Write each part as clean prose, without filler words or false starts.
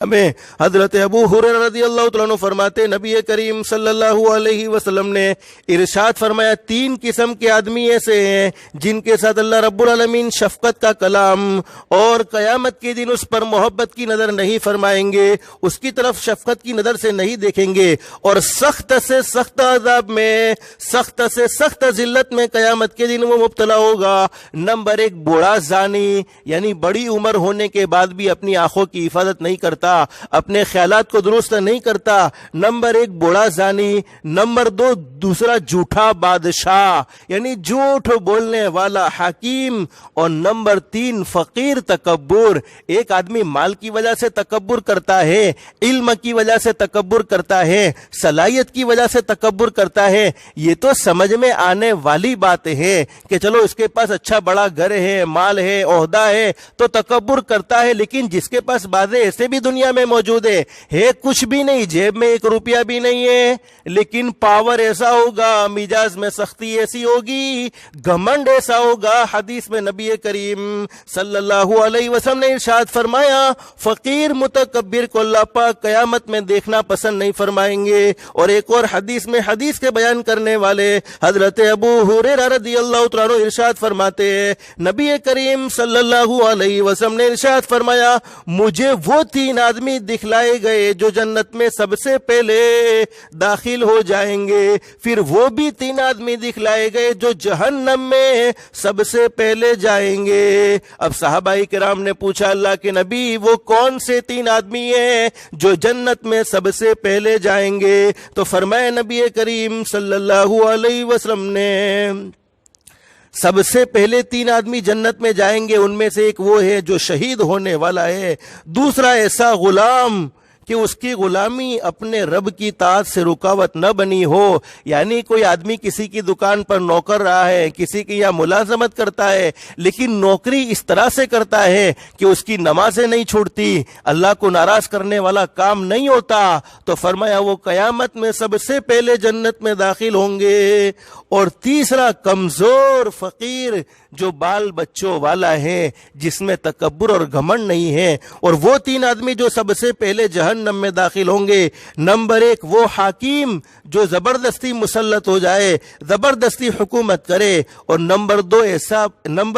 ہمیں حضرت ابو ہریرہ رضی اللہ تعالیٰ عنہ فرماتے نبی کریم صلی اللہ علیہ وسلم نے ارشاد فرمایا 3 قسم کے آدمی ایسے ہیں جن کے ساتھ اللہ رب العالمین شفقت کا کلام اور قیامت کے دن اس پر محبت کی نظر نہیں فرمائیں گے، اس کی طرف شفقت کی نظر سے نہیں دیکھیں گے، اور سخت سے سخت عذاب میں، سخت سے سخت ذلت میں قیامت کے دن وہ مبتلا ہوگا۔ نمبر 1 بوڑھا زانی، یعنی بڑی عمر ہونے کے بعد بھی اپنی آنکھوں کی حفاظت نہیں کرتا، اپنے خیالات کو درست نہیں کرتا۔ نمبر 1 بوڑھا زانی۔ نمبر 2 دوسرا جھوٹا بادشاہ، یعنی جھوٹ بولنے والا حکیم۔ اور نمبر 3 فقیر تکبر، ایک آدمی مال کی وجہ سے تکبر کرتا ہے، علم کی وجہ سے تکبر کرتا ہے، صلاحیت کی وجہ سے تکبر کرتا ہے، یہ تو سمجھ میں آنے والی بات ہے کہ چلو اس کے پاس اچھا بڑا گھر ہے، مال ہے، عہدہ ہے تو تکبر کرتا ہے، لیکن جس کے پاس باتیں ایسے بھی دنیا میں موجود ہے کچھ بھی نہیں، جیب میں 1 روپیہ بھی نہیں ہے، لیکن پاور ایسا ہوگا، مزاج میں سختی ایسی ہوگی، گھمنڈ ایسا ہوگا۔ حدیث میں نبی کریم صلی اللہ علیہ وسلم نے ارشاد فرمایا فقیر متکبر کو اللہ پاک قیامت میں دیکھنا پسند نہیں فرمائیں گے۔ اور ایک اور حدیث میں حدیث کے بیان کرنے والے حضرت ابو ہریرہ رضی اللہ تعالیٰ عنہ ارشاد فرماتے ہیں نبی کریم صلی اللہ علیہ وسلم نے ارشاد فرمایا مجھے وہ 3 آدمی دکھلائے گئے جو جنت میں سب سے پہلے داخل ہو جائیں گے، پھر وہ بھی 3 آدمی دکھلائے گئے جو جہنم میں سب سے پہلے جائیں گے۔ اب صحابہ کرام نے پوچھا اللہ کے نبی وہ کون سے 3 آدمی ہیں جو جنت میں سب سے پہلے جائیں گے؟ تو فرمایا نبی کریم صلی اللہ علیہ وسلم نے سب سے پہلے 3 آدمی جنت میں جائیں گے، ان میں سے ایک وہ ہے جو شہید ہونے والا ہے، دوسرا ایسا غلام کہ اس کی غلامی اپنے رب کی اطاعت سے رکاوٹ نہ بنی ہو، یعنی کوئی آدمی کسی کی دکان پر نوکر رہا ہے، کسی کی یہاں ملازمت کرتا ہے، لیکن نوکری اس طرح سے کرتا ہے کہ اس کی نمازیں نہیں چھوڑتی، اللہ کو ناراض کرنے والا کام نہیں ہوتا، تو فرمایا وہ قیامت میں سب سے پہلے جنت میں داخل ہوں گے۔ اور تیسرا کمزور فقیر جو بال بچوں والا ہے، جس میں تکبر اور گھمنڈ نہیں ہے، اور وہ 3 آدمی جو سب سے پہلے جہنم میں داخل ہوں گے۔ نمبر 1 وہ حاکم جو زبردستی مسلط ہو جائے، زبردستی حکومت کرے، اور نمبر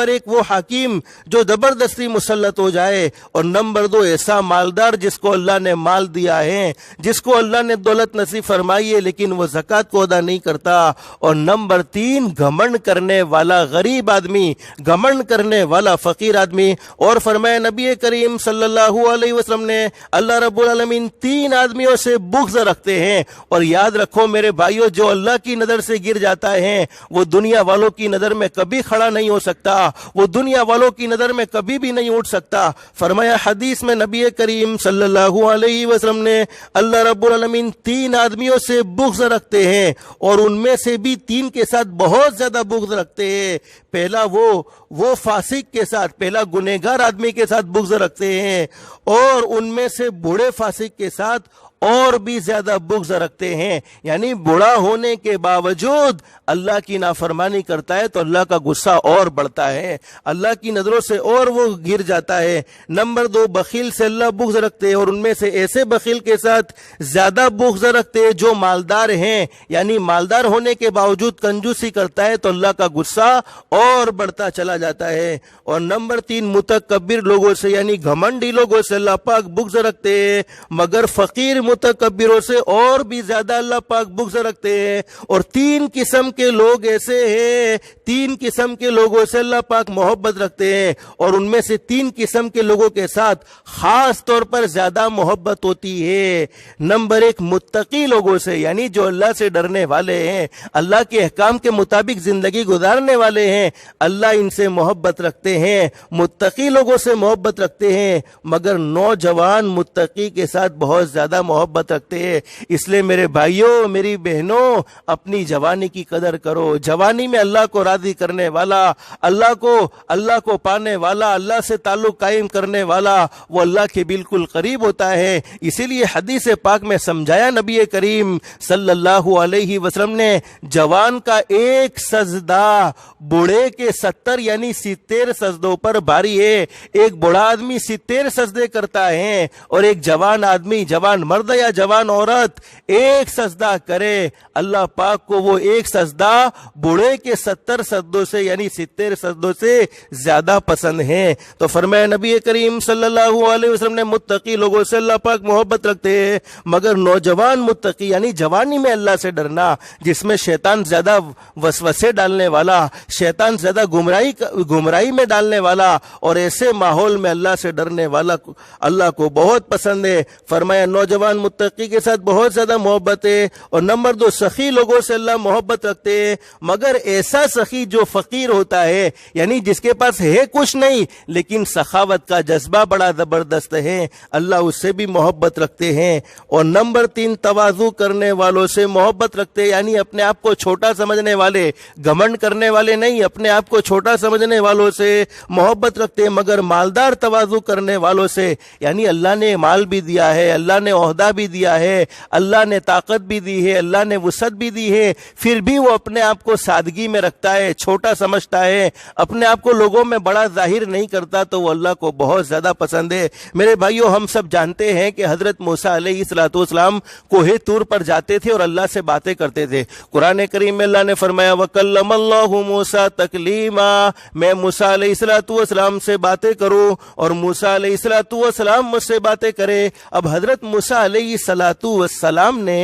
1 وہ حاکم جو زبردستی مسلط ہو جائے، اور نمبر 2 ایسا مالدار جس کو اللہ نے مال دیا ہے، جس کو اللہ نے دولت نصیب فرمائی ہے، لیکن وہ زکوٰۃ کو ادا نہیں کرتا، اور نمبر 3 گھمنڈ کرنے والا غریب آدمی، گھمنڈ کرنے والا فقیر آدمی۔ اور فرمایا نبی کریم صلی اللہ علیہ وسلم نے اللہ رب العالمین 3 آدمیوں سے بغض رکھتے ہیں، اور یاد رکھو میرے بھائیو جو اللہ کی نظر سے گر جاتا ہے وہ دنیا والوں کی نظر میں کبھی کھڑا نہیں ہو سکتا، وہ دنیا والوں کی نظر میں کبھی بھی نہیں اٹھ سکتا۔ فرمایا حدیث میں نبی کریم صلی اللہ علیہ وسلم نے اللہ رب العالمین 3 آدمیوں سے بغض رکھتے ہیں، اور ان میں سے بھی 3 کے ساتھ بہت زیادہ بغض رکھتے ہیں۔ پہلا وہ فاسق کے ساتھ، پہلا گنہگار آدمی کے ساتھ بغض رکھتے ہیں، اور ان میں سے بوڑھے فاسق کے ساتھ اور بھی زیادہ بغض رکھتے ہیں، یعنی بوڑھا ہونے کے باوجود اللہ کی نافرمانی کرتا ہے تو اللہ کا غصہ اور بڑھتا ہے، اللہ کی نظروں سے اور وہ گر جاتا ہے۔ نمبر 2 بخیل سے اللہ بغض رکھتے ہیں، اور ان میں سے ایسے بخیل کے ساتھ زیادہ بغض رکھتے ہیں جو مالدار ہیں، یعنی مالدار ہونے کے باوجود کنجوسی کرتا ہے تو اللہ کا غصہ اور بڑھتا چلا جاتا ہے۔ اور نمبر 3 متکبر لوگوں سے، یعنی گھمنڈی لوگوں سے اللہ پاک بغض رکھتے ہیں، مگر فقیر متکبروں سے اور بھی زیادہ اللہ پاک بغض رکھتے ہیں۔ اور 3 قسم کے لوگ ایسے ہیں، 3 قسم کے لوگوں سے اللہ پاک محبت رکھتے ہیں، اور ان میں سے 3 قسم کے لوگوں کے ساتھ خاص طور پر زیادہ محبت ہوتی ہے۔ نمبر 1 متقی لوگوں سے، یعنی جو اللہ سے ڈرنے والے ہیں، اللہ کے احکام کے مطابق زندگی گزارنے والے ہیں، اللہ ان سے محبت رکھتے ہیں، متقی لوگوں سے محبت رکھتے ہیں، مگر نوجوان متقی کے ساتھ بہت زیادہ محبت मोहब्बत रखते हैं। इसलिए मेरे भाइयों, मेरी बहनों, अपनी जवानी की कदर करो। जवानी में अल्लाह को राजी करने वाला, अल्लाह को पाने वाला, अल्लाह से ताल्लुक कायम करने वाला, वो अल्लाह के बिल्कुल करीब होता है। इसीलिए हदीस पाक में समझाया नबी करीम सल्लल्लाहु अलैहि वसल्लम ने, जवान का एक सजदा बूढ़े के 70 यानी 70 सजदों पर भारी है। एक बूढ़ा आदमी 70 सजदे करता है और एक जवान आदमी, जवान मर्द या जवान औरत एक सजदा करे, अल्लाह पाक को वो एक सजदा बूढ़े के 70 सजदों से यानी 70 सजदों से ज्यादा पसंद है। तो फरमाया नबी करीम सल्लल्लाहु अलैहि वसल्लम ने, मुत्तकी लोगों से अल्लाह पाक मोहब्बत रखते हैं, मगर नौजवान मुत्तकी यानी जवानी में अल्लाह से डरना, जिसमें शैतान ज्यादा वसवसे डालने वाला, शैतान ज्यादा गुमराही में डालने वाला, और ऐसे माहौल में अल्लाह से डरने वाला अल्लाह को बहुत पसंद है। फरमाया नौजवान मुत्तकी के साथ बहुत ज्यादा मोहब्बत है। और नंबर 2, सखी लोगों से अल्लाह मोहब्बत रखते हैं, मगर ऐसा सखी जो फकीर होता है, यानी जिसके पास है कुछ नहीं लेकिन सखावत का जज्बा बड़ा जबरदस्त है, अल्लाह उससे भी मोहब्बत रखते हैं। और नंबर 3, तवाज़ु करने वालों से मोहब्बत रखते हैं, यानी अपने आप को छोटा समझने वाले, घमंड करने वाले नहीं, अपने आप को छोटा समझने वालों से मोहब्बत रखते हैं, मगर मालदार तवाज़ु करने वालों से, यानी अल्लाह ने माल भी दिया है, अल्लाह ने ओहदा भी दिया है, अल्लाह ने ताकत भी दी है, अल्लाह ने वुसअत भी दी है, फिर भी वो अपने आप को सादगी में रखता है, छोटा समझता है, अपने आप को लोगों में बड़ा जाहिर नहीं करता, तो वो अल्लाह को बहुत ज्यादा पसंद है। मेरे भाइयों, हम सब जानते हैं कि हजरत मूसा अलैहिस्सलाम कोहे तूर पर जाते थे और अल्लाह से बातें करते थे। कुरान करीम में अल्लाह ने फरमाया, वकल्लमल्लाहु मूसा तकलीमा, मैं मूसा अलैहिस्सलाम से बातें करूं और मूसा अलैहिस्सलाम मुझसे बातें करे। अब हजरत मूसा अलैहिस्सलाम ने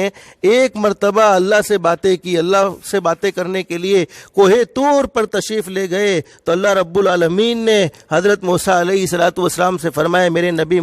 एक मर्तबा अल्लाह से बातें की, अल्लाह से बातें करने के लिए कोहे तूर पर तशरीफ ले गए, तो अल्लाह रब्बुल आलमीन ने हजरत मूसा अलैहिस्सलाम से फरमाया, मेरे नबी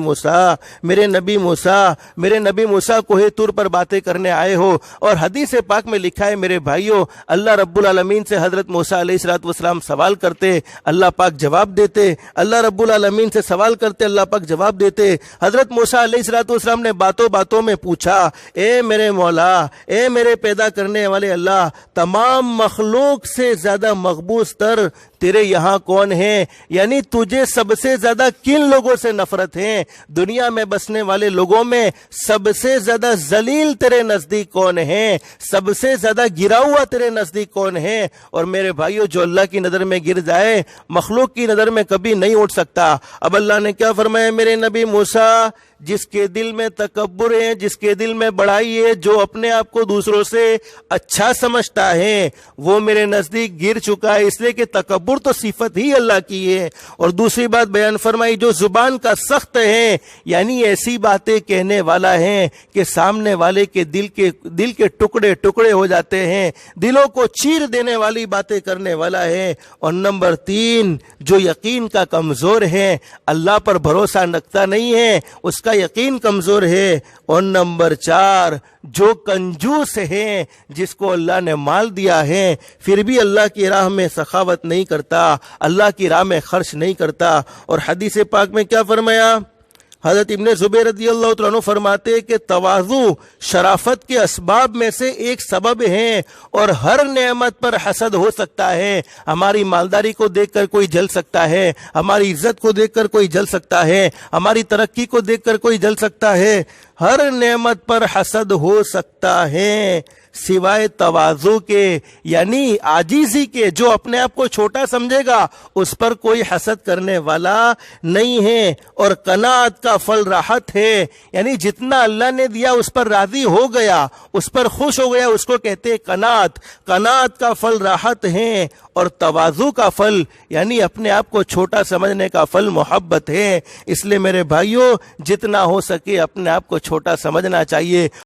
मूसा कोहे तूर पर बातें करने आए हो। और हदीस पाक में लिखा है मेरे भाइयों, अल्लाह रब्बुल आलमीन से हजरत मूसा अलैहिस्सलाम सवाल करते, अल्लाह पाक जवाब देते, अल्लाह रब्बुल आलमीन से सवाल करते, अल्लाह पाक जवाब देते। हजरत मूसा अलैहिस्सलाम ने बातों बातों में पूछा, ए मेरे मौला, ए मेरे पैदा करने वाले अल्लाह, तमाम मखलूक से ज्यादा मकबूस तर तेरे यहाँ कौन है, यानी तुझे सबसे ज्यादा किन लोगों से नफरत है, दुनिया में बसने वाले लोगों में सबसे ज्यादा जलील तेरे नजदीक कौन है, सबसे ज्यादा गिरा हुआ तेरे नजदीक कौन है। और मेरे भाइयों, जो अल्लाह की नजर में गिर जाए मखलूक की नजर में कभी नहीं उठ सकता। अब अल्लाह ने क्या फरमाया, मेरे नबी मूसा, जिसके दिल में तकब्बुर है, जिसके दिल में बड़ाई है, जो अपने आप को दूसरों से अच्छा समझता है, वो मेरे नजदीक गिर चुका है, इसलिए कि तकब्बुर तो सिफत ही अल्लाह की है। और दूसरी बात बयान फरमाई, जो जुबान का सख्त है, यानी ऐसी बातें कहने वाला है कि सामने वाले के दिल के टुकड़े टुकड़े हो जाते हैं, दिलों को चीर देने वाली बातें करने वाला है। और नंबर 3, जो यकीन का कमजोर है, अल्लाह पर भरोसा रखता नहीं है, उसका यकीन कमजोर है। और नंबर 4, जो कंजूस है, जिसको अल्लाह ने माल दिया है फिर भी अल्लाह की राह में सखावत नहीं करता, अल्लाह की राह में खर्च नहीं करता। और हदीस पाक में क्या फरमाया, हजरत इब्ने जुबैर रज़ियल्लाहु तआला अन्हु फरमाते हैं कि तवाज़ु शराफत के असबाब में से एक सबब है, और हर नेमत पर हसद हो सकता है। हमारी मालदारी को देखकर कोई जल सकता है, हमारी इज्जत को देखकर कोई जल सकता है, हमारी तरक्की को देखकर कोई जल सकता है, हर नेमत पर हसद हो सकता है सिवाय तवाज़ु के, यानी आजीजी के। जो अपने आप को छोटा समझेगा उस पर कोई हसद करने वाला नहीं है। और कनात का फल राहत है, यानी जितना अल्लाह ने दिया उस पर राजी हो गया, उस पर खुश हो गया, उसको कहते हैं कनात। कनात का फल राहत है, और तवाज़ु का फल यानी अपने आप को छोटा समझने का फल मोहब्बत है। इसलिए मेरे भाइयों, जितना हो सके अपने आप को छोटा समझना चाहिए।